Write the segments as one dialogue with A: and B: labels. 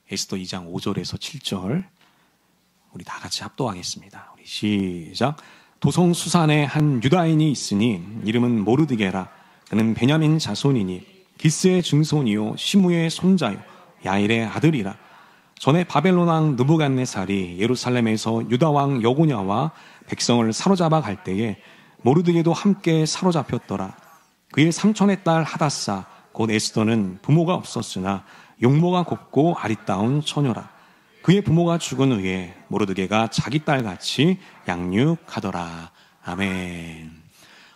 A: 에스더 2장 5절에서 7절 우리 다 같이 합독하겠습니다. 우리 시작. 도성 수산에 한 유다인이 있으니 이름은 모르드게라. 그는 베냐민 자손이니 기스의 증손이요 시므의 손자요 야일의 아들이라. 전에 바벨론 왕 느부갓네살이 예루살렘에서 유다 왕 여고냐와 백성을 사로잡아 갈 때에 모르드게도 함께 사로잡혔더라. 그의 삼촌의 딸 하다사 곧 에스더는 부모가 없었으나 용모가 곱고 아리따운 처녀라. 그의 부모가 죽은 후에 모르드게가 자기 딸같이 양육하더라. 아멘.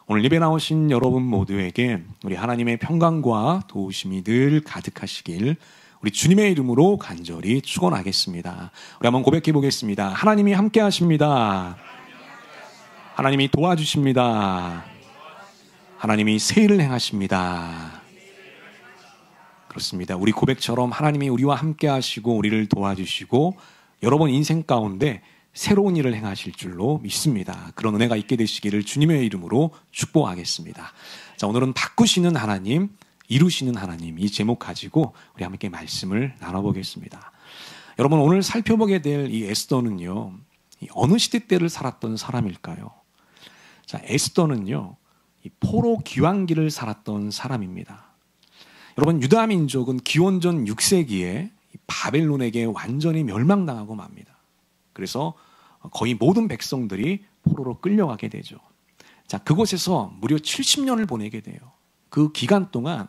A: 오늘 예배 나오신 여러분 모두에게 우리 하나님의 평강과 도우심이 늘 가득하시길 우리 주님의 이름으로 간절히 축원하겠습니다. 우리 한번 고백해 보겠습니다. 하나님이 함께 하십니다. 하나님이 도와주십니다. 하나님이 새 일을 행하십니다. 그렇습니다. 우리 고백처럼 하나님이 우리와 함께 하시고 우리를 도와주시고 여러분 인생 가운데 새로운 일을 행하실 줄로 믿습니다. 그런 은혜가 있게 되시기를 주님의 이름으로 축복하겠습니다. 자, 오늘은 바꾸시는 하나님, 이루시는 하나님, 이 제목 가지고 우리 함께 말씀을 나눠보겠습니다. 여러분, 오늘 살펴보게 될 이 에스더는요, 어느 시대 때를 살았던 사람일까요? 자, 에스더는요, 이 포로 귀환기를 살았던 사람입니다. 여러분, 유다 민족은 기원전 6세기에 바벨론에게 완전히 멸망당하고 맙니다. 그래서 거의 모든 백성들이 포로로 끌려가게 되죠. 자, 그곳에서 무려 70년을 보내게 돼요. 그 기간 동안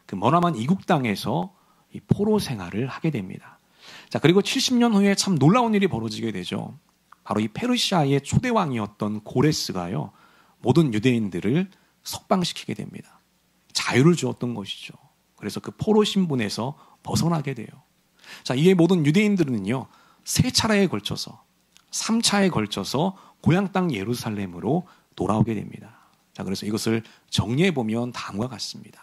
A: 그 머나먼 이국 땅에서 이 포로 생활을 하게 됩니다. 자, 그리고 70년 후에 참 놀라운 일이 벌어지게 되죠. 바로 이 페르시아의 초대왕이었던 고레스가요, 모든 유대인들을 석방시키게 됩니다. 자유를 주었던 것이죠. 그래서 그 포로 신분에서 벗어나게 돼요. 자, 이에 모든 유대인들은요, 세 차례에 걸쳐서 3차에 걸쳐서 고향 땅 예루살렘으로 돌아오게 됩니다. 자, 그래서 이것을 정리해 보면 다음과 같습니다.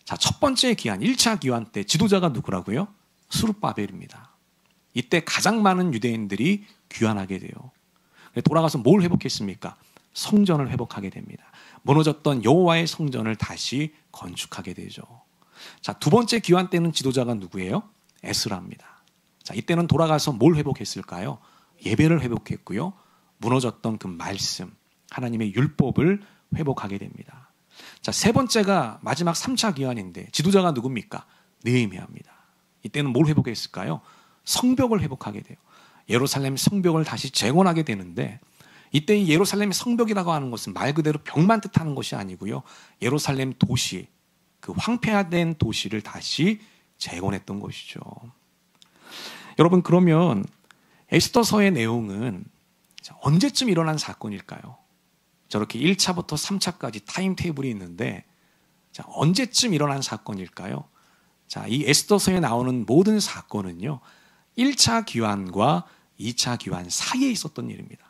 A: 자, 첫 번째 기한, 1차 기한 때 지도자가 누구라고요? 스룹바벨입니다. 이때 가장 많은 유대인들이 귀환하게 돼요. 돌아가서 뭘 회복했습니까? 성전을 회복하게 됩니다. 무너졌던 여호와의 성전을 다시 건축하게 되죠. 자, 두 번째 기한 때는 지도자가 누구예요? 에스라입니다. 자, 이때는 돌아가서 뭘 회복했을까요? 예배를 회복했고요. 무너졌던 그 말씀, 하나님의 율법을 회복하게 됩니다. 자, 세 번째가 마지막 3차 기한인데 지도자가 누굽니까? 느헤미야입니다. 이때는 뭘 회복했을까요? 성벽을 회복하게 돼요. 예루살렘 성벽을 다시 재건하게 되는데 이때 이 예루살렘 성벽이라고 하는 것은 말 그대로 벽만 뜻하는 것이 아니고요. 예루살렘 도시, 그 황폐화된 도시를 다시 재건했던 것이죠. 여러분, 그러면 에스더서의 내용은 언제쯤 일어난 사건일까요? 저렇게 1차부터 3차까지 타임테이블이 있는데 자, 언제쯤 일어난 사건일까요? 자, 이 에스더서에 나오는 모든 사건은요, 1차 기환과 2차 기환 사이에 있었던 일입니다.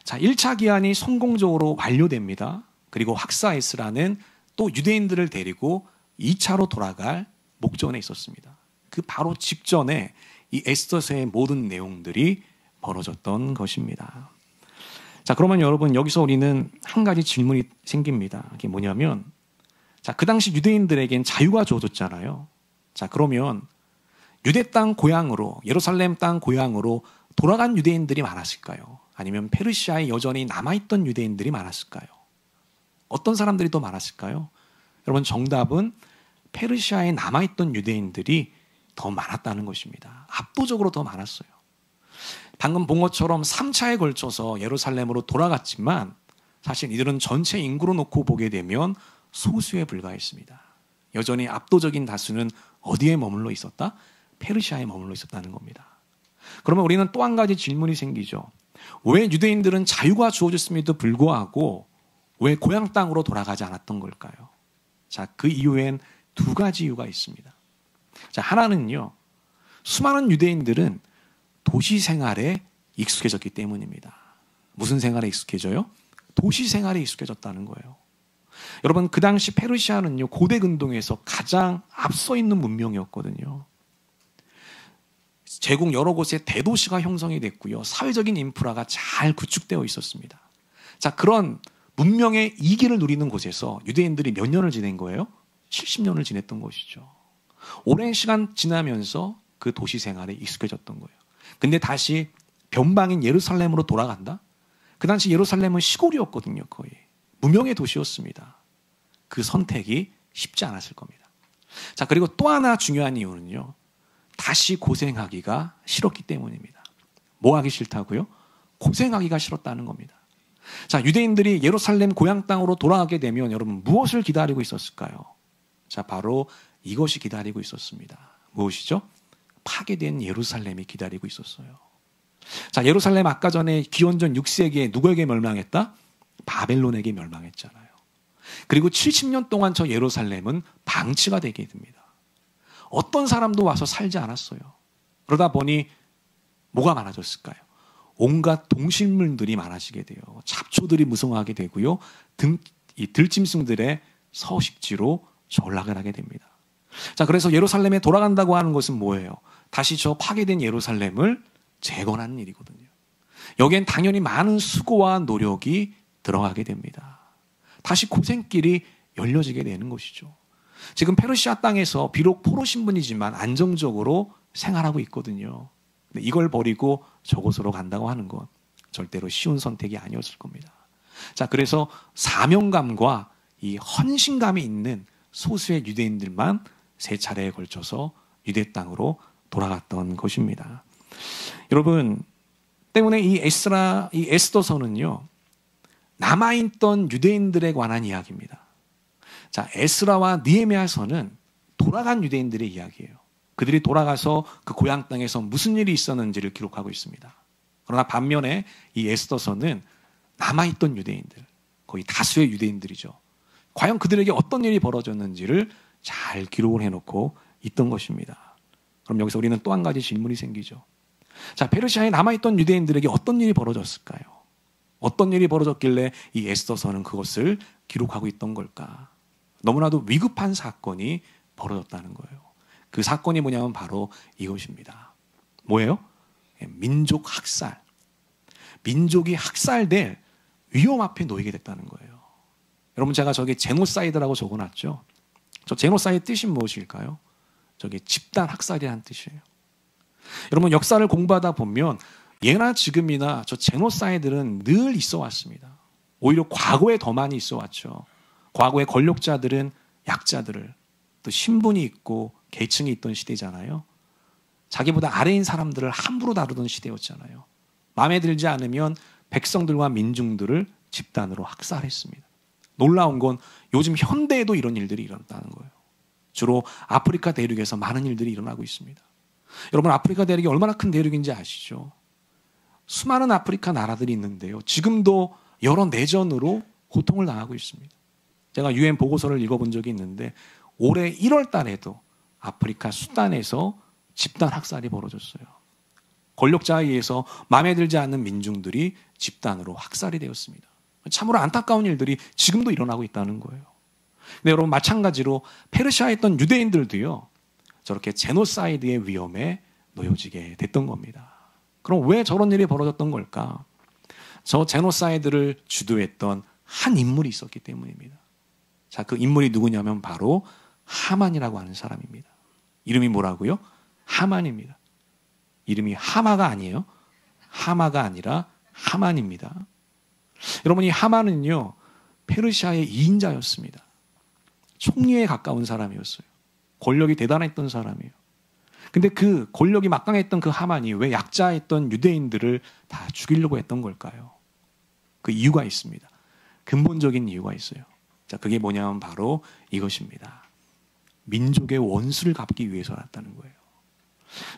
A: 자, 1차 기환이 성공적으로 완료됩니다. 그리고 학사에스라는 또 유대인들을 데리고 2차로 돌아갈 목전에 있었습니다. 그 바로 직전에 이 에스더서의 모든 내용들이 벌어졌던 것입니다. 자, 그러면 여러분, 여기서 우리는 한 가지 질문이 생깁니다. 그게 뭐냐면, 자, 그 당시 유대인들에겐 자유가 주어졌잖아요. 자, 그러면 유대 땅 고향으로, 예루살렘 땅 고향으로 돌아간 유대인들이 많았을까요? 아니면 페르시아에 여전히 남아있던 유대인들이 많았을까요? 어떤 사람들이 더 많았을까요? 여러분, 정답은 페르시아에 남아있던 유대인들이 더 많았다는 것입니다. 압도적으로 더 많았어요. 방금 본 것처럼 3차에 걸쳐서 예루살렘으로 돌아갔지만 사실 이들은 전체 인구로 놓고 보게 되면 소수에 불과했습니다. 여전히 압도적인 다수는 어디에 머물러 있었다? 페르시아에 머물러 있었다는 겁니다. 그러면 우리는 또 한 가지 질문이 생기죠. 왜 유대인들은 자유가 주어졌음에도 불구하고 왜 고향 땅으로 돌아가지 않았던 걸까요? 자, 그 이유엔 두 가지 이유가 있습니다. 자, 하나는요, 수많은 유대인들은 도시 생활에 익숙해졌기 때문입니다. 무슨 생활에 익숙해져요? 도시 생활에 익숙해졌다는 거예요. 여러분, 그 당시 페르시아는요, 고대 근동에서 가장 앞서 있는 문명이었거든요. 제국 여러 곳에 대도시가 형성이 됐고요. 사회적인 인프라가 잘 구축되어 있었습니다. 자, 그런 문명의 이기를 누리는 곳에서 유대인들이 몇 년을 지낸 거예요? 70년을 지냈던 것이죠. 오랜 시간 지나면서 그 그 도시 생활에 익숙해졌던 거예요. 근데 다시 변방인 예루살렘으로 돌아간다? 그 당시 예루살렘은 시골이었거든요. 거의 무명의 도시였습니다. 그 선택이 쉽지 않았을 겁니다. 자, 그리고 또 하나 중요한 이유는요, 다시 고생하기가 싫었기 때문입니다. 뭐 하기 싫다고요? 고생하기가 싫었다는 겁니다. 자, 유대인들이 예루살렘 고향 땅으로 돌아가게 되면 여러분 무엇을 기다리고 있었을까요? 자, 바로 이것이 기다리고 있었습니다. 무엇이죠? 파괴된 예루살렘이 기다리고 있었어요. 자, 예루살렘 아까 전에 기원전 6세기에 누구에게 멸망했다? 바벨론에게 멸망했잖아요. 그리고 70년 동안 저 예루살렘은 방치가 되게 됩니다. 어떤 사람도 와서 살지 않았어요. 그러다 보니 뭐가 많아졌을까요? 온갖 동식물들이 많아지게 돼요. 잡초들이 무성하게 되고요. 이 들짐승들의 서식지로 전락을 하게 됩니다. 자, 그래서 예루살렘에 돌아간다고 하는 것은 뭐예요? 다시 저 파괴된 예루살렘을 재건하는 일이거든요. 여기엔 당연히 많은 수고와 노력이 들어가게 됩니다. 다시 고생길이 열려지게 되는 것이죠. 지금 페르시아 땅에서 비록 포로 신분이지만 안정적으로 생활하고 있거든요. 근데 이걸 버리고 저곳으로 간다고 하는 건 절대로 쉬운 선택이 아니었을 겁니다. 자, 그래서 사명감과 이 헌신감이 있는 소수의 유대인들만 세 차례에 걸쳐서 유대 땅으로 돌아갔던 것입니다. 여러분, 때문에 이 에스더서는요, 남아있던 유대인들에 관한 이야기입니다. 자, 에스라와 느헤미야서는 돌아간 유대인들의 이야기예요. 그들이 돌아가서 그 고향 땅에서 무슨 일이 있었는지를 기록하고 있습니다. 그러나 반면에 이 에스더서는 남아있던 유대인들, 거의 다수의 유대인들이죠. 과연 그들에게 어떤 일이 벌어졌는지를 잘 기록을 해놓고 있던 것입니다. 그럼 여기서 우리는 또 한 가지 질문이 생기죠. 자, 페르시아에 남아있던 유대인들에게 어떤 일이 벌어졌을까요? 어떤 일이 벌어졌길래 이 에스더서는 그것을 기록하고 있던 걸까? 너무나도 위급한 사건이 벌어졌다는 거예요. 그 사건이 뭐냐면 바로 이것입니다. 뭐예요? 민족 학살. 민족이 학살될 위험 앞에 놓이게 됐다는 거예요. 여러분, 제가 저기 제노사이드라고 적어놨죠. 저 제노사이드 뜻이 무엇일까요? 저게 집단 학살이라는 뜻이에요. 여러분, 역사를 공부하다 보면 예나 지금이나 저 제노사이드는 늘 있어 왔습니다. 오히려 과거에 더 많이 있어 왔죠. 과거의 권력자들은 약자들을, 또 신분이 있고 계층이 있던 시대잖아요. 자기보다 아래인 사람들을 함부로 다루던 시대였잖아요. 마음에 들지 않으면 백성들과 민중들을 집단으로 학살했습니다. 놀라운 건 요즘 현대에도 이런 일들이 일어났다는 거예요. 주로 아프리카 대륙에서 많은 일들이 일어나고 있습니다. 여러분, 아프리카 대륙이 얼마나 큰 대륙인지 아시죠? 수많은 아프리카 나라들이 있는데요, 지금도 여러 내전으로 고통을 당하고 있습니다. 제가 UN 보고서를 읽어본 적이 있는데 올해 1월 달에도 아프리카 수단에서 집단 학살이 벌어졌어요. 권력자에 의해서 마음에 들지 않는 민중들이 집단으로 학살이 되었습니다. 참으로 안타까운 일들이 지금도 일어나고 있다는 거예요. 근데 여러분, 마찬가지로 페르시아에 있던 유대인들도요, 저렇게 제노사이드의 위험에 놓여지게 됐던 겁니다. 그럼 왜 저런 일이 벌어졌던 걸까? 저 제노사이드를 주도했던 한 인물이 있었기 때문입니다. 자, 그 인물이 누구냐면 바로 하만이라고 하는 사람입니다. 이름이 뭐라고요? 하만입니다. 이름이 하마가 아니에요. 하마가 아니라 하만입니다. 여러분, 이 하만은요, 페르시아의 2인자였습니다. 총리에 가까운 사람이었어요. 권력이 대단했던 사람이에요. 근데 그 권력이 막강했던 그 하만이 왜 약자했던 유대인들을 다 죽이려고 했던 걸까요? 그 이유가 있습니다. 근본적인 이유가 있어요. 자, 그게 뭐냐면 바로 이것입니다. 민족의 원수를 갚기 위해서였다는 거예요.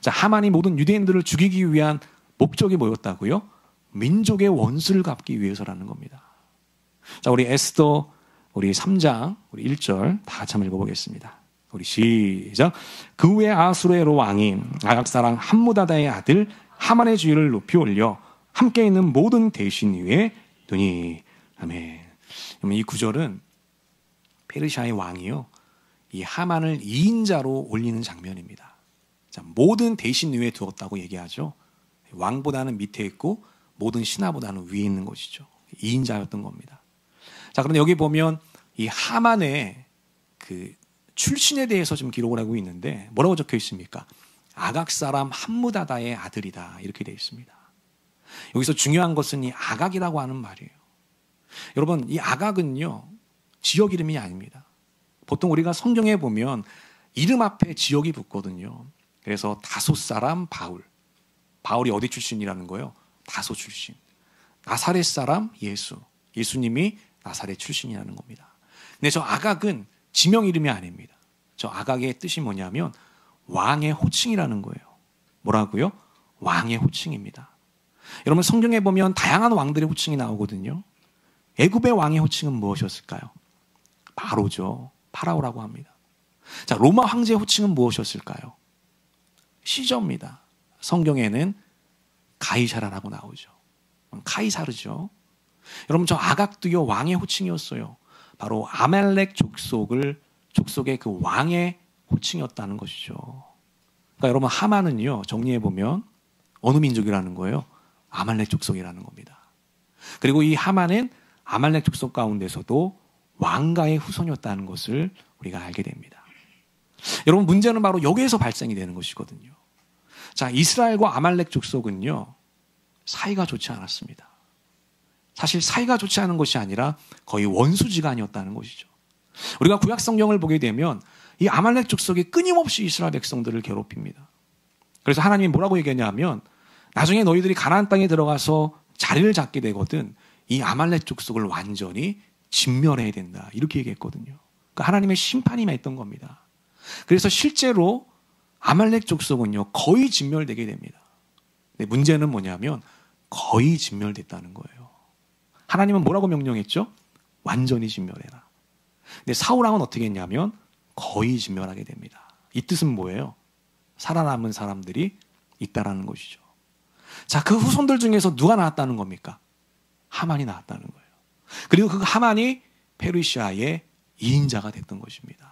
A: 자, 하만이 모든 유대인들을 죽이기 위한 목적이 뭐였다고요? 민족의 원수를 갚기 위해서라는 겁니다. 자, 우리 에스더 우리 3장 우리 1절 다 같이 한번 읽어보겠습니다. 우리 시작. 그 후에 아수르의 왕이 아각 사람 함무다다의 아들 하만의 주위를 높이 올려 함께 있는 모든 대신 위에 두니. 아멘. 이 구절은 페르시아의 왕이요, 이 하만을 2인자로 올리는 장면입니다. 자, 모든 대신 위에 두었다고 얘기하죠. 왕보다는 밑에 있고 모든 신하보다는 위에 있는 것이죠. 2인자였던 겁니다. 자, 그런데 여기 보면 이 하만의 그 출신에 대해서 좀 기록을 하고 있는데 뭐라고 적혀 있습니까? 아각 사람 함무다다의 아들이다. 이렇게 되어 있습니다. 여기서 중요한 것은 이 아각이라고 하는 말이에요. 여러분, 이 아각은요, 지역 이름이 아닙니다. 보통 우리가 성경에 보면 이름 앞에 지역이 붙거든요. 그래서 다소 사람 바울. 바울이 어디 출신이라는 거예요? 다소 출신. 나사렛 사람 예수. 예수님이 나사렛 출신이라는 겁니다. 근데 저 아각은 지명 이름이 아닙니다. 저 아각의 뜻이 뭐냐면 왕의 호칭이라는 거예요. 뭐라고요? 왕의 호칭입니다. 여러분, 성경에 보면 다양한 왕들의 호칭이 나오거든요. 애굽의 왕의 호칭은 무엇이었을까요? 바로죠. 파라오라고 합니다. 자, 로마 황제의 호칭은 무엇이었을까요? 시저입니다. 성경에는 가이사라라고 나오죠. 카이사르죠. 여러분, 저 아각도요, 왕의 호칭이었어요. 바로 아말렉 족속의 그 왕의 호칭이었다는 것이죠. 그러니까 여러분, 하만은요, 정리해보면 어느 민족이라는 거예요? 아말렉 족속이라는 겁니다. 그리고 이 하만은 아말렉 족속 가운데서도 왕가의 후손이었다는 것을 우리가 알게 됩니다. 여러분, 문제는 바로 여기에서 발생이 되는 것이거든요. 자, 이스라엘과 아말렉 족속은요, 사이가 좋지 않았습니다. 사실 사이가 좋지 않은 것이 아니라 거의 원수지간이었다는 것이죠. 우리가 구약 성경을 보게 되면 이 아말렉 족속이 끊임없이 이스라엘 백성들을 괴롭힙니다. 그래서 하나님이 뭐라고 얘기하냐면 나중에 너희들이 가나안 땅에 들어가서 자리를 잡게 되거든 이 아말렉 족속을 완전히 진멸해야 된다. 이렇게 얘기했거든요. 그러니까 하나님의 심판이 맺던 겁니다. 그래서 실제로 아말렉 족속은요, 거의 진멸되게 됩니다. 근데 문제는 뭐냐면 거의 진멸됐다는 거예요. 하나님은 뭐라고 명령했죠? 완전히 진멸해라. 근데 사울왕은 어떻게 했냐면 거의 진멸하게 됩니다. 이 뜻은 뭐예요? 살아남은 사람들이 있다라는 것이죠. 자, 그 후손들 중에서 누가 나왔다는 겁니까? 하만이 나왔다는 거예요. 그리고 그 하만이 페르시아의 2인자가 됐던 것입니다.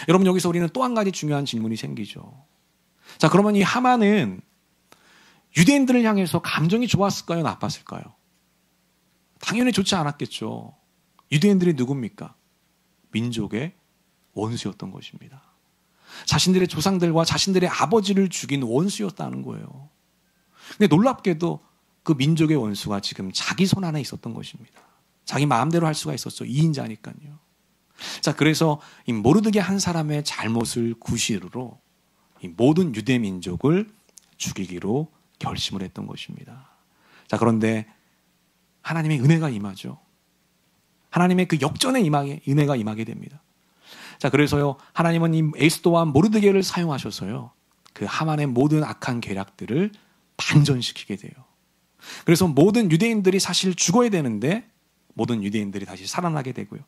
A: 여러분, 여기서 우리는 또 한 가지 중요한 질문이 생기죠. 자, 그러면 이 하만은 유대인들을 향해서 감정이 좋았을까요? 나빴을까요? 당연히 좋지 않았겠죠. 유대인들이 누굽니까? 민족의 원수였던 것입니다. 자신들의 조상들과 자신들의 아버지를 죽인 원수였다는 거예요. 근데 놀랍게도 그 민족의 원수가 지금 자기 손 안에 있었던 것입니다. 자기 마음대로 할 수가 있었죠. 2인자니까요. 자, 그래서 이 모르드게 한 사람의 잘못을 구실로 이 모든 유대 민족을 죽이기로 결심을 했던 것입니다. 자, 그런데 하나님의 은혜가 임하죠. 하나님의 그 역전의 은혜가 임하게 됩니다. 자, 그래서요, 하나님은 이 에스더와 모르드게를 사용하셔서요, 그 하만의 모든 악한 계략들을 반전시키게 돼요. 그래서 모든 유대인들이 사실 죽어야 되는데 모든 유대인들이 다시 살아나게 되고요.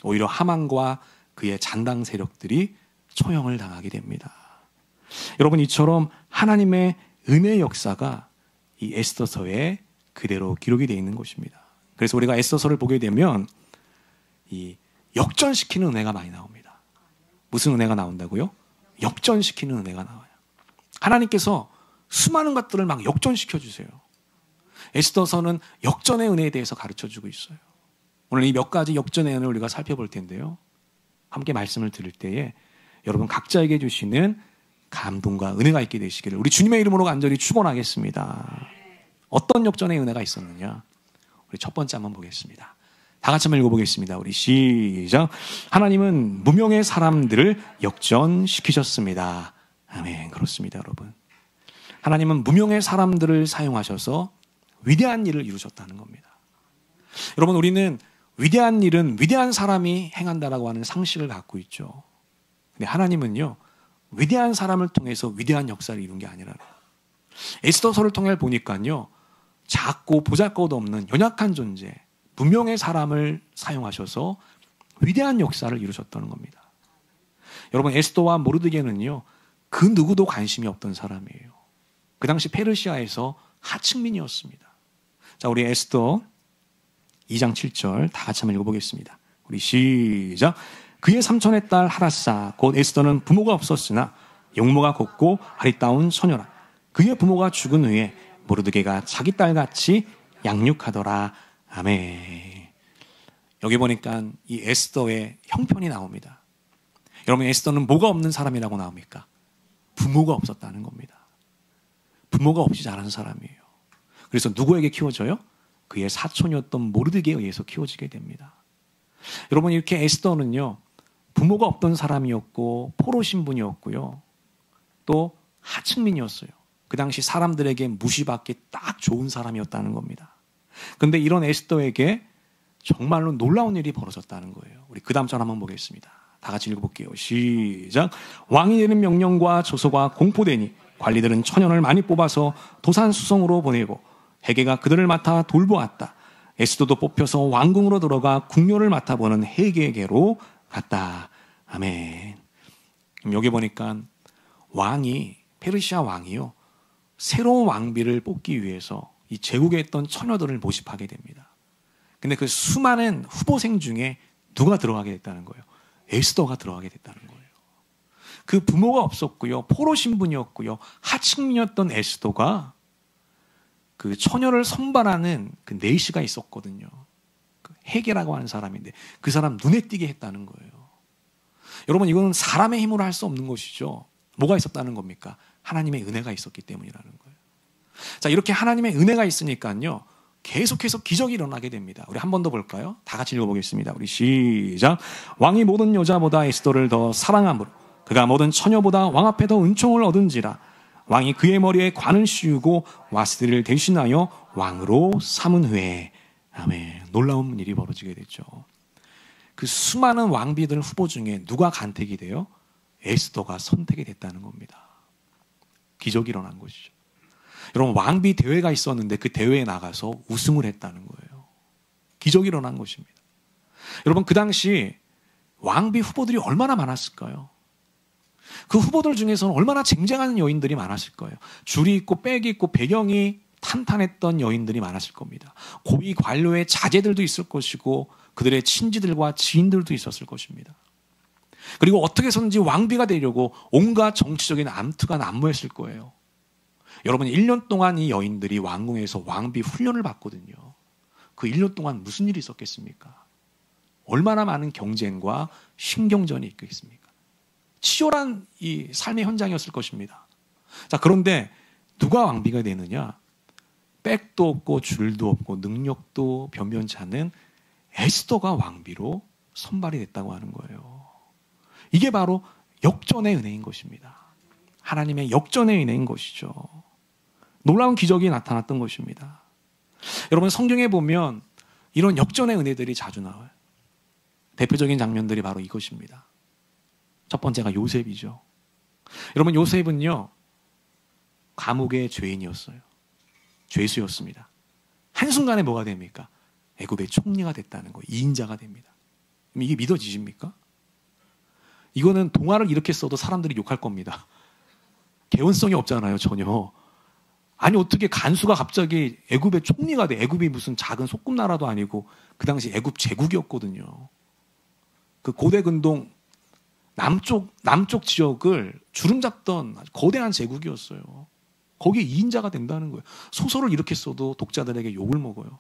A: 오히려 하만과 그의 잔당 세력들이 초형을 당하게 됩니다. 여러분, 이처럼 하나님의 은혜의 역사가 이 에스더서에 그대로 기록이 되어 있는 것입니다. 그래서 우리가 에스더서를 보게 되면 이 역전시키는 은혜가 많이 나옵니다. 무슨 은혜가 나온다고요? 역전시키는 은혜가 나와요. 하나님께서 수많은 것들을 막 역전시켜 주세요. 에스더서는 역전의 은혜에 대해서 가르쳐주고 있어요. 오늘 이 몇 가지 역전의 은혜를 우리가 살펴볼 텐데요. 함께 말씀을 들을 때에 여러분 각자에게 주시는 감동과 은혜가 있게 되시기를 우리 주님의 이름으로 간절히 축원하겠습니다. 어떤 역전의 은혜가 있었느냐? 우리 첫 번째 한번 보겠습니다. 다 같이 한번 읽어보겠습니다. 우리 시작. 하나님은 무명의 사람들을 역전시키셨습니다. 아멘. 그렇습니다, 여러분. 하나님은 무명의 사람들을 사용하셔서 위대한 일을 이루셨다는 겁니다. 여러분, 우리는 위대한 일은 위대한 사람이 행한다라고 하는 상식을 갖고 있죠. 근데 하나님은요, 위대한 사람을 통해서 위대한 역사를 이룬 게 아니라 에스더서를 통해 보니까요, 작고 보잘것 없는 연약한 존재, 무명의 사람을 사용하셔서 위대한 역사를 이루셨다는 겁니다. 여러분, 에스더와 모르드게는요, 그 누구도 관심이 없던 사람이에요. 그 당시 페르시아에서 하층민이었습니다. 자, 우리 에스더 2장 7절 다 같이 한번 읽어보겠습니다. 우리 시작. 그의 삼촌의 딸 하닷사 곧 에스더는 부모가 없었으나 용모가 곱고 아리따운 소녀라. 그의 부모가 죽은 후에 모르드게가 자기 딸같이 양육하더라. 아멘. 여기 보니까 이 에스더의 형편이 나옵니다. 여러분, 에스더는 뭐가 없는 사람이라고 나옵니까? 부모가 없었다는 겁니다. 부모가 없이 자란 사람이에요. 그래서 누구에게 키워져요? 그의 사촌이었던 모르드게에 의해서 키워지게 됩니다. 여러분, 이렇게 에스더는요, 부모가 없던 사람이었고 포로 신분이었고요, 또 하층민이었어요. 그 당시 사람들에게 무시받기 딱 좋은 사람이었다는 겁니다. 그런데 이런 에스더에게 정말로 놀라운 일이 벌어졌다는 거예요. 우리 그 다음 절 한번 보겠습니다. 다 같이 읽어볼게요. 시작. 왕이 내린 명령과 조서가 공포되니 관리들은 천연을 많이 뽑아서 도산수성으로 보내고 헤게가 그들을 맡아 돌보았다. 에스더도 뽑혀서 왕궁으로 들어가 궁녀를 맡아보는 헤게에게로 갔다. 아멘. 여기 보니까 왕이, 페르시아 왕이요, 새로운 왕비를 뽑기 위해서 이 제국에 있던 처녀들을 모집하게 됩니다. 근데 그 수많은 후보생 중에 누가 들어가게 됐다는 거예요? 에스더가 들어가게 됐다는 거예요. 그 부모가 없었고요, 포로 신분이었고요, 하층민이었던 에스더가 그 처녀를 선발하는 그 내시가 있었거든요. 그 헤게라고 하는 사람인데 그 사람 눈에 띄게 했다는 거예요. 여러분, 이거는 사람의 힘으로 할 수 없는 것이죠. 뭐가 있었다는 겁니까? 하나님의 은혜가 있었기 때문이라는 거예요. 자, 이렇게 하나님의 은혜가 있으니까요, 계속해서 기적이 일어나게 됩니다. 우리 한 번 더 볼까요? 다 같이 읽어보겠습니다. 우리 시작. 왕이 모든 여자보다 에스더를 더 사랑함으로 그가 모든 처녀보다 왕 앞에 더 은총을 얻은지라. 왕이 그의 머리에 관을 씌우고 와스디를 대신하여 왕으로 삼은 후에. 아멘. 놀라운 일이 벌어지게 됐죠. 그 수많은 왕비들 후보 중에 누가 간택이 돼요? 에스더가 선택이 됐다는 겁니다. 기적이 일어난 것이죠. 여러분, 왕비 대회가 있었는데 그 대회에 나가서 우승을 했다는 거예요. 기적이 일어난 것입니다. 여러분, 그 당시 왕비 후보들이 얼마나 많았을까요? 그 후보들 중에서는 얼마나 쟁쟁한 여인들이 많았을 거예요. 줄이 있고 백이 있고 배경이 탄탄했던 여인들이 많았을 겁니다. 고위 관료의 자제들도 있을 것이고 그들의 친지들과 지인들도 있었을 것입니다. 그리고 어떻게 해서든지 왕비가 되려고 온갖 정치적인 암투가 난무했을 거예요. 여러분, 1년 동안 이 여인들이 왕궁에서 왕비 훈련을 받거든요. 그 1년 동안 무슨 일이 있었겠습니까? 얼마나 많은 경쟁과 신경전이 있겠습니까? 치열한 이 삶의 현장이었을 것입니다. 자, 그런데 누가 왕비가 되느냐? 백도 없고 줄도 없고 능력도 변변치 않은 에스더가 왕비로 선발이 됐다고 하는 거예요. 이게 바로 역전의 은혜인 것입니다. 하나님의 역전의 은혜인 것이죠. 놀라운 기적이 나타났던 것입니다. 여러분, 성경에 보면 이런 역전의 은혜들이 자주 나와요. 대표적인 장면들이 바로 이것입니다. 첫 번째가 요셉이죠. 여러분, 요셉은요, 감옥의 죄인이었어요. 죄수였습니다. 한순간에 뭐가 됩니까? 애굽의 총리가 됐다는 거예요. 2인자가 됩니다. 이게 믿어지십니까? 이거는 동화를 이렇게 써도 사람들이 욕할 겁니다. 개연성이 없잖아요, 전혀. 아니, 어떻게 간수가 갑자기 애굽의 총리가 돼? 애굽이 무슨 작은 소꿉나라도 아니고 그 당시 애굽 제국이었거든요. 그 고대 근동 남쪽 지역을 주름잡던 아주 거대한 제국이었어요. 거기에 2인자가 된다는 거예요. 소설을 이렇게 써도 독자들에게 욕을 먹어요.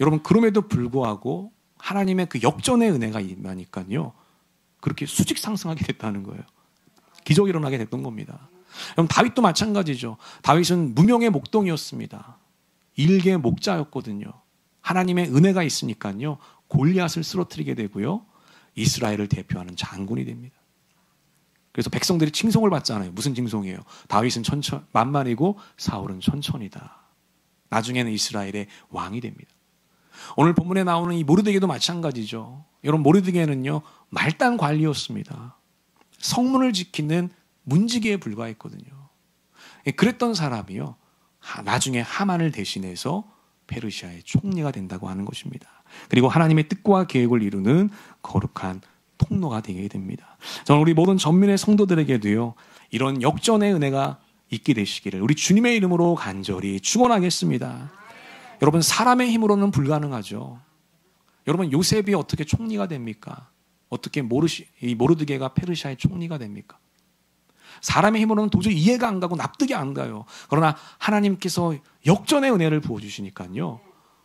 A: 여러분, 그럼에도 불구하고 하나님의 그 역전의 은혜가 임하니까요, 그렇게 수직 상승하게 됐다는 거예요. 기적이 일어나게 됐던 겁니다. 그럼 다윗도 마찬가지죠. 다윗은 무명의 목동이었습니다. 일개 목자였거든요. 하나님의 은혜가 있으니까요, 골리앗을 쓰러뜨리게 되고요, 이스라엘을 대표하는 장군이 됩니다. 그래서 백성들이 칭송을 받잖아요. 무슨 칭송이에요? 다윗은 만만이고 사울은 천천이다. 나중에는 이스라엘의 왕이 됩니다. 오늘 본문에 나오는 이 모르드게도 마찬가지죠. 여러분, 모르드게는요, 말단 관리였습니다. 성문을 지키는 문지기에 불과했거든요. 그랬던 사람이요, 나중에 하만을 대신해서 페르시아의 총리가 된다고 하는 것입니다. 그리고 하나님의 뜻과 계획을 이루는 거룩한 통로가 되게 됩니다. 저는 우리 모든 전민의 성도들에게도요, 이런 역전의 은혜가 있게 되시기를 우리 주님의 이름으로 간절히 축원하겠습니다. 여러분, 사람의 힘으로는 불가능하죠. 여러분, 요셉이 어떻게 총리가 됩니까? 어떻게 이 모르드게가 페르시아의 총리가 됩니까? 사람의 힘으로는 도저히 이해가 안 가고 납득이 안 가요. 그러나 하나님께서 역전의 은혜를 부어주시니까요,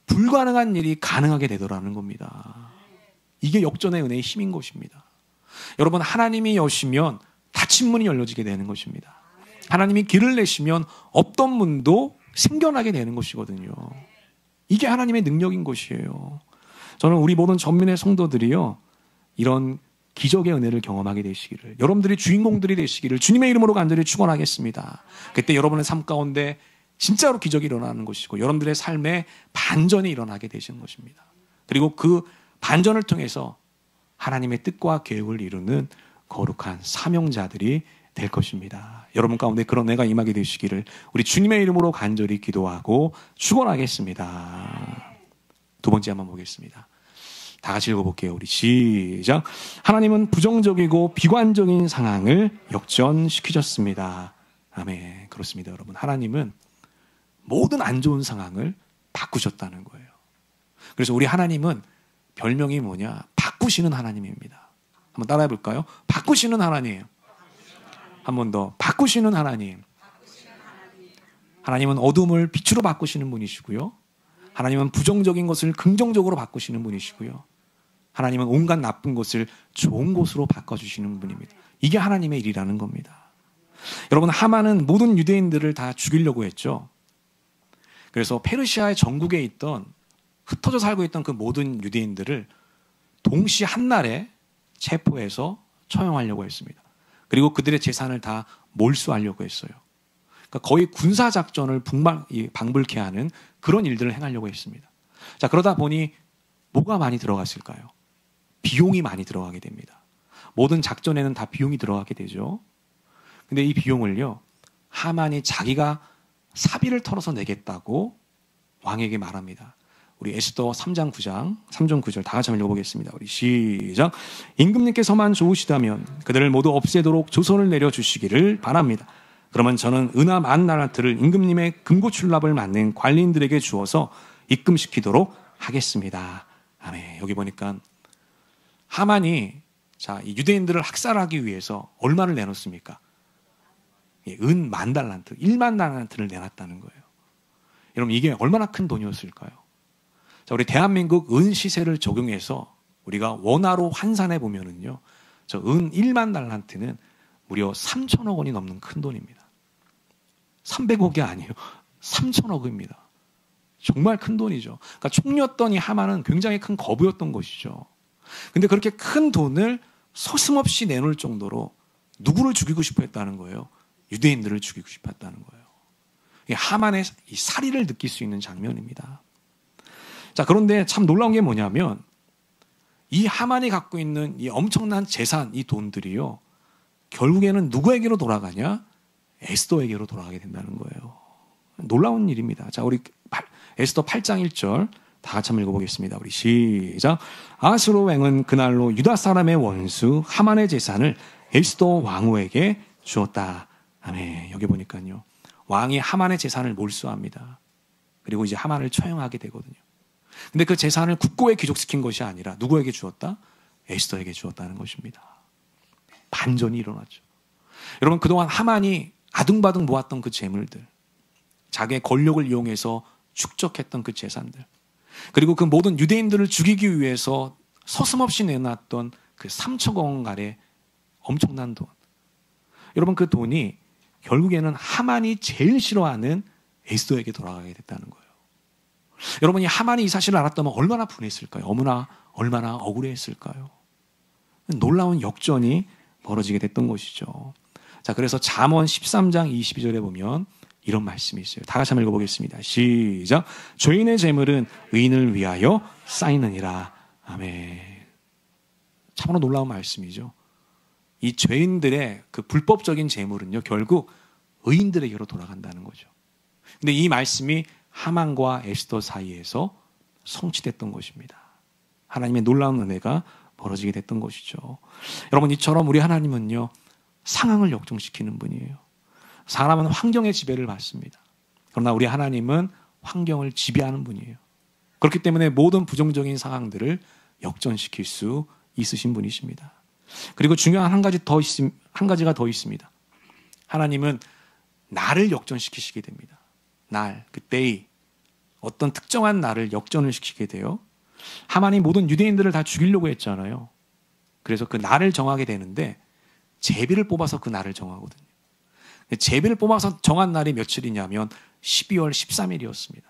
A: 불가능한 일이 가능하게 되더라는 겁니다. 이게 역전의 은혜의 힘인 것입니다. 여러분, 하나님이 여시면 닫힌 문이 열려지게 되는 것입니다. 하나님이 길을 내시면 없던 문도 생겨나게 되는 것이거든요. 이게 하나님의 능력인 것이에요. 저는 우리 모든 전민의 성도들이요, 이런 기적의 은혜를 경험하게 되시기를, 여러분들이 주인공들이 되시기를 주님의 이름으로 간절히 축원하겠습니다. 그때 여러분의 삶 가운데 진짜로 기적이 일어나는 것이고 여러분들의 삶에 반전이 일어나게 되시는 것입니다. 그리고 그 반전을 통해서 하나님의 뜻과 계획을 이루는 거룩한 사명자들이 될 것입니다. 여러분 가운데 그런 은혜가 임하게 되시기를 우리 주님의 이름으로 간절히 기도하고 축원하겠습니다. 두 번째 한번 보겠습니다. 다 같이 읽어볼게요. 우리 시작. 하나님은 부정적이고 비관적인 상황을 역전시키셨습니다. 아멘. 그렇습니다, 여러분. 하나님은 모든 안 좋은 상황을 바꾸셨다는 거예요. 그래서 우리 하나님은 별명이 뭐냐? 바꾸시는 하나님입니다. 한번 따라해 볼까요? 바꾸시는 하나님. 한 번 더. 바꾸시는 하나님. 하나님은 어둠을 빛으로 바꾸시는 분이시고요. 하나님은 부정적인 것을 긍정적으로 바꾸시는 분이시고요. 하나님은 온갖 나쁜 것을 좋은 것으로 바꿔주시는 분입니다. 이게 하나님의 일이라는 겁니다. 여러분, 하만은 모든 유대인들을 다 죽이려고 했죠. 그래서 페르시아의 전국에 있던, 흩어져 살고 있던 그 모든 유대인들을 동시에 한날에 체포해서 처형하려고 했습니다. 그리고 그들의 재산을 다 몰수하려고 했어요. 그러니까 거의 군사작전을 방불케 하는 그런 일들을 행하려고 했습니다. 자, 그러다 보니 뭐가 많이 들어갔을까요? 비용이 많이 들어가게 됩니다. 모든 작전에는 다 비용이 들어가게 되죠. 근데 이 비용을요, 하만이 자기가 사비를 털어서 내겠다고 왕에게 말합니다. 우리 에스더 3장 9장 3절 9절 다 같이 한번 읽어보겠습니다. 우리 시작. 임금님께서만 좋으시다면 그들을 모두 없애도록 조서를 내려주시기를 바랍니다. 그러면 저는 은하 10,000달란트를 임금님의 금고출납을 맡는 관리인들에게 주어서 입금시키도록 하겠습니다. 아멘. 여기 보니까 하만이 이 유대인들을 학살하기 위해서 얼마를 내놓습니까? 은 10,000달란트, 10,000달란트를 내놨다는 거예요. 여러분, 이게 얼마나 큰 돈이었을까요? 자, 우리 대한민국 은 시세를 적용해서 우리가 원화로 환산해 보면은요, 저 은 10,000달란트는 무려 3천억 원이 넘는 큰 돈입니다. 300억이 아니에요. 3천억입니다. 정말 큰 돈이죠. 그러니까 총리였던 이 하만은 굉장히 큰 거부였던 것이죠. 근데 그렇게 큰 돈을 서슴없이 내놓을 정도로 누구를 죽이고 싶어 했다는 거예요? 유대인들을 죽이고 싶어 했다는 거예요. 하만의 이 사리를 느낄 수 있는 장면입니다. 자, 그런데 참 놀라운 게 뭐냐면 이 하만이 갖고 있는 이 엄청난 재산, 이 돈들이요, 결국에는 누구에게로 돌아가냐? 에스더에게로 돌아가게 된다는 거예요. 놀라운 일입니다. 자, 우리 에스더 8장 1절 다 같이 한번 읽어보겠습니다. 우리 시작. 아수르 왕은 그날로 유다 사람의 원수 하만의 재산을 에스더 왕후에게 주었다. 아멘. 여기 보니까요, 왕이 하만의 재산을 몰수합니다. 그리고 이제 하만을 처형하게 되거든요. 근데 그 재산을 국고에 귀족시킨 것이 아니라 누구에게 주었다? 에스더에게 주었다는 것입니다. 반전이 일어났죠. 여러분, 그동안 하만이 아둥바둥 모았던 그 재물들, 자기의 권력을 이용해서 축적했던 그 재산들, 그리고 그 모든 유대인들을 죽이기 위해서 서슴없이 내놨던 그 3천억 원가의 엄청난 돈. 여러분, 그 돈이 결국에는 하만이 제일 싫어하는 에스더에게 돌아가게 됐다는 거예요. 여러분이 하만이 이 사실을 알았다면 얼마나 분했을까요? 얼마나 억울했을까요? 놀라운 역전이 벌어지게 됐던 것이죠. 자, 그래서 잠언 13장 22절에 보면 이런 말씀이 있어요. 다 같이 한번 읽어보겠습니다. 시작. 죄인의 재물은 의인을 위하여 쌓이느니라. 아멘. 참으로 놀라운 말씀이죠. 이 죄인들의 그 불법적인 재물은요, 결국 의인들에게로 돌아간다는 거죠. 근데 이 말씀이 하만과 에스더 사이에서 성취됐던 것입니다. 하나님의 놀라운 은혜가 벌어지게 됐던 것이죠. 여러분, 이처럼 우리 하나님은요, 상황을 역전시키는 분이에요. 사람은 환경의 지배를 받습니다. 그러나 우리 하나님은 환경을 지배하는 분이에요. 그렇기 때문에 모든 부정적인 상황들을 역전시킬 수 있으신 분이십니다. 그리고 중요한 한 가지가 더 있습니다. 하나님은 나를 역전시키시게 됩니다. 그때의 어떤 특정한 날을 역전을 시키게 돼요. 하만이 모든 유대인들을 다 죽이려고 했잖아요. 그래서 그 날을 정하게 되는데 제비를 뽑아서 그 날을 정하거든요. 제비를 뽑아서 정한 날이 며칠이냐면 12월 13일이었습니다.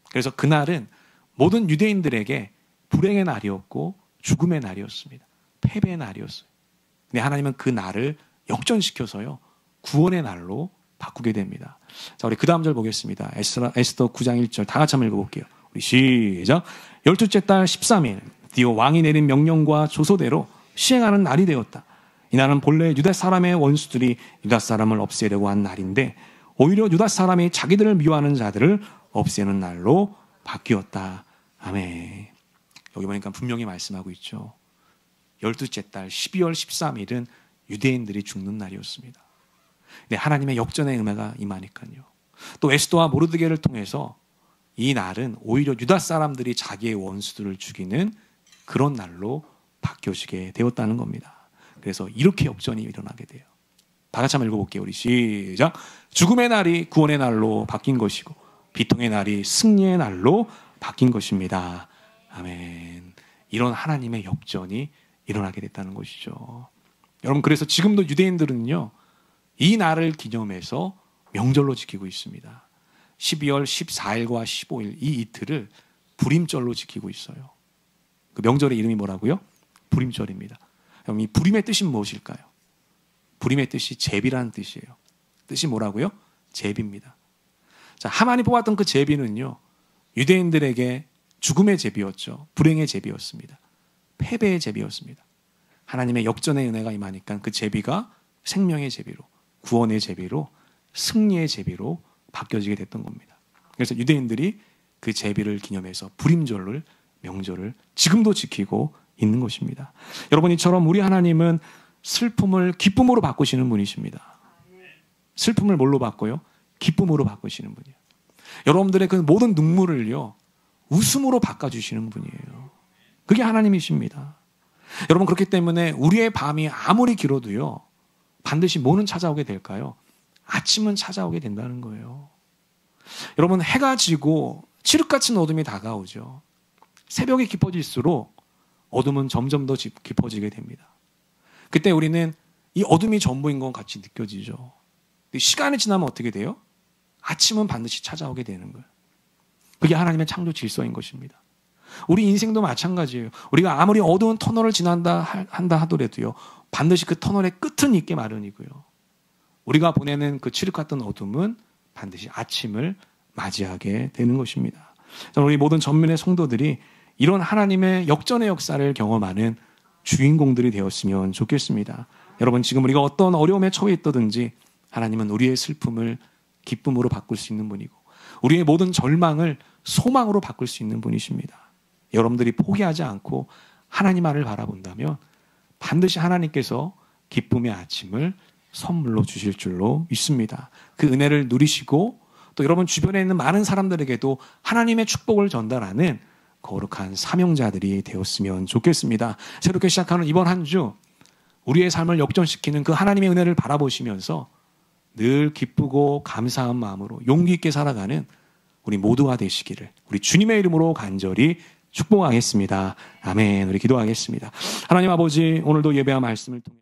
A: 그래서 그날은 모든 유대인들에게 불행의 날이었고 죽음의 날이었습니다. 패배의 날이었어요. 근데 하나님은 그 날을 역전시켜서요, 구원의 날로 바꾸게 됩니다. 자, 우리 그 다음 절 보겠습니다. 에스더 9장 1절 다 같이 한번 읽어볼게요. 우리 시작. 12째 달 13일 드디어 왕이 내린 명령과 조소대로 시행하는 날이 되었다. 이날은 본래 유다 사람의 원수들이 유다 사람을 없애려고 한 날인데 오히려 유다 사람이 자기들을 미워하는 자들을 없애는 날로 바뀌었다. 아멘. 여기 보니까 분명히 말씀하고 있죠. 12째 달 12월 13일은 유대인들이 죽는 날이었습니다. 근데 하나님의 역전의 은혜가 임하니까요. 또 에스더와 모르드게를 통해서 이 날은 오히려 유다 사람들이 자기의 원수들을 죽이는 그런 날로 바뀌어지게 되었다는 겁니다. 그래서 이렇게 역전이 일어나게 돼요. 다 같이 한번 읽어볼게요. 우리 시작. 죽음의 날이 구원의 날로 바뀐 것이고 비통의 날이 승리의 날로 바뀐 것입니다. 아멘. 이런 하나님의 역전이 일어나게 됐다는 것이죠. 여러분, 그래서 지금도 유대인들은요, 이 날을 기념해서 명절로 지키고 있습니다. 12월 14일과 15일 이 이틀을 불임절로 지키고 있어요. 그 명절의 이름이 뭐라고요? 불임절입니다. 그럼 이 불임의 뜻이 무엇일까요? 불임의 뜻이 제비라는 뜻이에요. 뜻이 뭐라고요? 제비입니다. 자, 하만이 뽑았던 그 제비는요, 유대인들에게 죽음의 제비였죠. 불행의 제비였습니다. 패배의 제비였습니다. 하나님의 역전의 은혜가 임하니까 그 제비가 생명의 제비로, 구원의 제비로, 승리의 제비로 바뀌어지게 됐던 겁니다. 그래서 유대인들이 그 제비를 기념해서 불임절을, 명절을 지금도 지키고 있는 것입니다. 여러분, 이처럼 우리 하나님은 슬픔을 기쁨으로 바꾸시는 분이십니다. 슬픔을 뭘로 바꿔요? 기쁨으로 바꾸시는 분이에요. 여러분들의 그 모든 눈물을요, 웃음으로 바꿔주시는 분이에요. 그게 하나님이십니다. 여러분, 그렇기 때문에 우리의 밤이 아무리 길어도요, 반드시 뭐는 찾아오게 될까요? 아침은 찾아오게 된다는 거예요. 여러분, 해가 지고 칠흑같은 어둠이 다가오죠. 새벽이 깊어질수록 어둠은 점점 더 깊어지게 됩니다. 그때 우리는 이 어둠이 전부인 것 같이 느껴지죠. 시간이 지나면 어떻게 돼요? 아침은 반드시 찾아오게 되는 거예요. 그게 하나님의 창조 질서인 것입니다. 우리 인생도 마찬가지예요. 우리가 아무리 어두운 터널을 지난다 하더라도요, 반드시 그 터널의 끝은 있게 마련이고요. 우리가 보내는 그 칠흑 같던 어둠은 반드시 아침을 맞이하게 되는 것입니다. 우리 모든 전면의 성도들이 이런 하나님의 역전의 역사를 경험하는 주인공들이 되었으면 좋겠습니다. 여러분, 지금 우리가 어떤 어려움에 처해 있다든지 하나님은 우리의 슬픔을 기쁨으로 바꿀 수 있는 분이고 우리의 모든 절망을 소망으로 바꿀 수 있는 분이십니다. 여러분들이 포기하지 않고 하나님 안을 바라본다면 반드시 하나님께서 기쁨의 아침을 선물로 주실 줄로 믿습니다. 그 은혜를 누리시고 또 여러분 주변에 있는 많은 사람들에게도 하나님의 축복을 전달하는 거룩한 사명자들이 되었으면 좋겠습니다. 새롭게 시작하는 이번 한 주 우리의 삶을 역전시키는 그 하나님의 은혜를 바라보시면서 늘 기쁘고 감사한 마음으로 용기 있게 살아가는 우리 모두가 되시기를 우리 주님의 이름으로 간절히 축복하겠습니다. 아멘. 우리 기도하겠습니다. 하나님 아버지, 오늘도 예배와 말씀을 통해